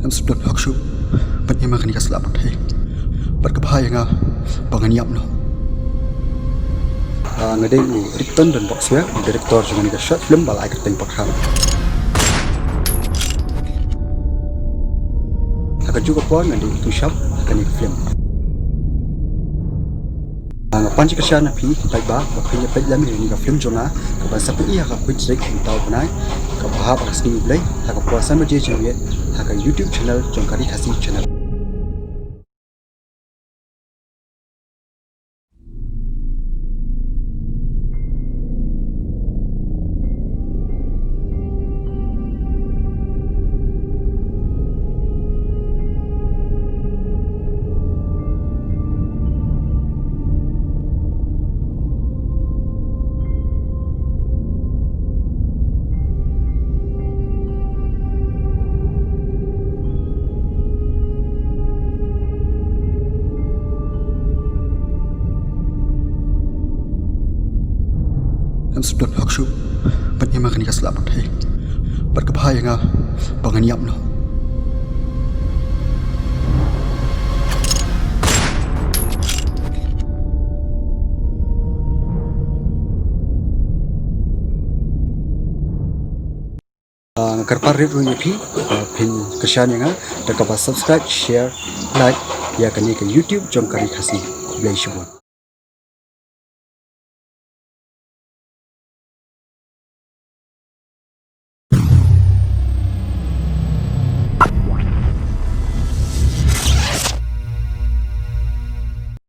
nam sudah lakshu ban ema kani kasla pathai berkebaya nga panganyam no ngadai u return dan box ya direktor jangan ka short film balai ka teng pakha akan juga pon ngadai tu shop kani film panci kesana pi baik ba baknya baik lami ni ka film jona ka ba sapu iya ka quick trick tau banai ka bahap asni blai ha ka puasa maje channel ha ka YouTube channel jongkari khasi channel nam sudah lakshu ban ema kani kasla pathai berkebaya nga panganyam no Karpar review ni pi pin kesana nga da ka subscribe share like ya kani ke YouTube jongkari khasi blai shubon